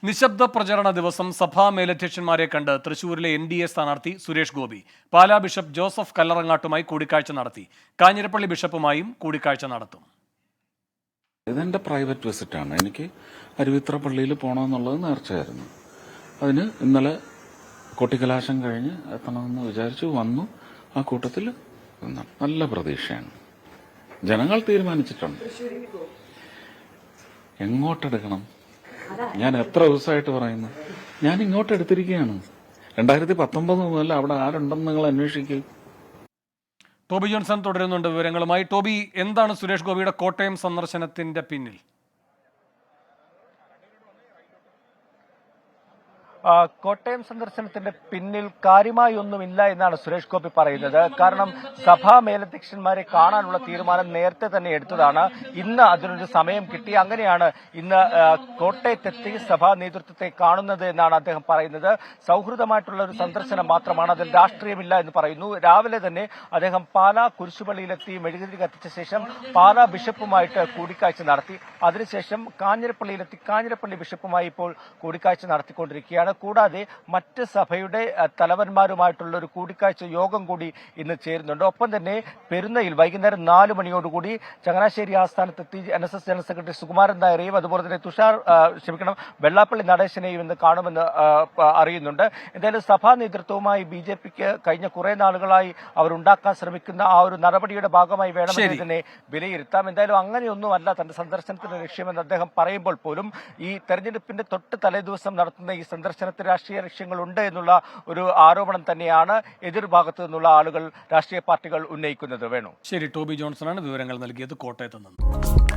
നിശബ്ദ പ്രചരണ ദിവസം സഭാ മേലധ്യക്ഷന്മാരെ കണ്ട് തൃശൂരിലെ NDA സ്ഥാനാർത്ഥി സുരേഷ് ഗോപി പാലാ ബിഷപ്പ് ജോസഫ് കല്ലറങ്ങാട്ടുമായി കൂടിക്കാഴ്ച നടത്തി. കാഞ്ഞിരപ്പള്ളി ബിഷപ്പുമായും കൂടിക്കാഴ്ച നടത്തും. ഇതെന്റെ പ്രൈവറ്റ് വിസിറ്റാണ്. എനിക്ക് അരുവിത്ര പള്ളിയിൽ പോകണമെന്നുള്ളത് നേർച്ചയായിരുന്നു. അതിന് ഇന്നലെ കൊട്ടിക്കലാശം കഴിഞ്ഞ് എത്തണമെന്ന് വിചാരിച്ചു വന്നു. ആ കൂട്ടത്തിൽ നല്ല പ്രതീക്ഷയാണ്. ജനങ്ങൾ തീരുമാനിച്ചിട്ടുണ്ട് എങ്ങോട്ടെടുക്കണം. ഞാൻ എത്ര ദിവസമായിട്ട് പറയുന്നു, ഞാൻ ഇങ്ങോട്ട് എടുത്തിരിക്കുകയാണ്. 2019 മുതൽ അവിടെ ആരുണ്ടെന്ന് നിങ്ങൾ അന്വേഷിക്കുക. ടോബി ജോൺസൺ തുടരുന്നുണ്ട് വിവരങ്ങളുമായി. ടോബി, എന്താണ് സുരേഷ് ഗോപിയുടെ കോട്ടയം സന്ദർശനത്തിന്റെ പിന്നിൽ? കോട്ടയം സന്ദർശനത്തിന്റെ പിന്നിൽ കാര്യമായി ഒന്നുമില്ല എന്നാണ് സുരേഷ് ഗോപി പറയുന്നത്. കാരണം സഭാ മേലധ്യക്ഷന്മാരെ കാണാനുള്ള തീരുമാനം നേരത്തെ തന്നെ എടുത്തതാണ്. ഇന്ന് അതിനൊരു സമയം കിട്ടി. അങ്ങനെയാണ് ഇന്ന് കോട്ടയത്തെത്തി സഭാ നേതൃത്വത്തെ കാണുന്നത് എന്നാണ് അദ്ദേഹം പറയുന്നത്. സൗഹൃദമായിട്ടുള്ള ഒരു സന്ദർശനം മാത്രമാണ്, അതിൽ രാഷ്ട്രീയമില്ല എന്ന് പറയുന്നു. രാവിലെ തന്നെ അദ്ദേഹം പാലാ കുരിശുപള്ളിയിലെത്തി മെഴുകുതിരി കത്തിച്ച ശേഷം പാലാ ബിഷപ്പുമായിട്ട് കൂടിക്കാഴ്ച നടത്തി. അതിനുശേഷം കാഞ്ഞിരപ്പള്ളിയിലെത്തി കാഞ്ഞിരപ്പള്ളി ബിഷപ്പുമായി ഇപ്പോൾ കൂടിക്കാഴ്ച നടത്തിക്കൊണ്ടിരിക്കുകയാണ്. കൂടാതെ മറ്റ് സഭയുടെ തലവന്മാരുമായിട്ടുള്ള ഒരു കൂടിക്കാഴ്ച യോഗം കൂടി ഇന്ന് ചേരുന്നുണ്ട്. ഒപ്പം തന്നെ പെരുന്നയിൽ വൈകുന്നേരം 4 മണിയോടുകൂടി ചങ്ങനാശ്ശേരി ആസ്ഥാനത്തെത്തി NSS ജനറൽ സെക്രട്ടറി സുകുമാരൻ നായരെയും അതുപോലെ തന്നെ വെള്ളാപ്പള്ളി നടേശനെയും ഇന്ന് കാണുമെന്ന് അറിയുന്നുണ്ട്. എന്തായാലും സഭാ നേതൃത്വവുമായി BJPക്ക് കഴിഞ്ഞ കുറെ നാളുകളായി അവരുണ്ടാക്കാൻ ശ്രമിക്കുന്ന ആ ഒരു നടപടിയുടെ ഭാഗമായി വേണമെന്ന് ഇതിനെ വിലയിരുത്താം. എന്തായാലും അങ്ങനെയൊന്നുമല്ല തന്റെ സന്ദർശനത്തിന്റെ ലക്ഷ്യമെന്ന് അദ്ദേഹം പറയുമ്പോൾ പോലും ഈ തെരഞ്ഞെടുപ്പിന്റെ തൊട്ട് തലേദിവസം നടത്തുന്ന ഈ സന്ദർശനത്തിൽ രാഷ്ട്രീയ ലക്ഷ്യങ്ങളുണ്ട് എന്നുള്ള ഒരു ആരോപണം തന്നെയാണ് എതിർഭാഗത്തു നിന്നുള്ള ആളുകൾ, രാഷ്ട്രീയ പാർട്ടികൾ ഉന്നയിക്കുന്നത്. വേണു. ശരി, ടോബി ജോൺസണാണ് വിവരങ്ങൾ നൽകിയത് കോട്ടയത്ത് നിന്ന്.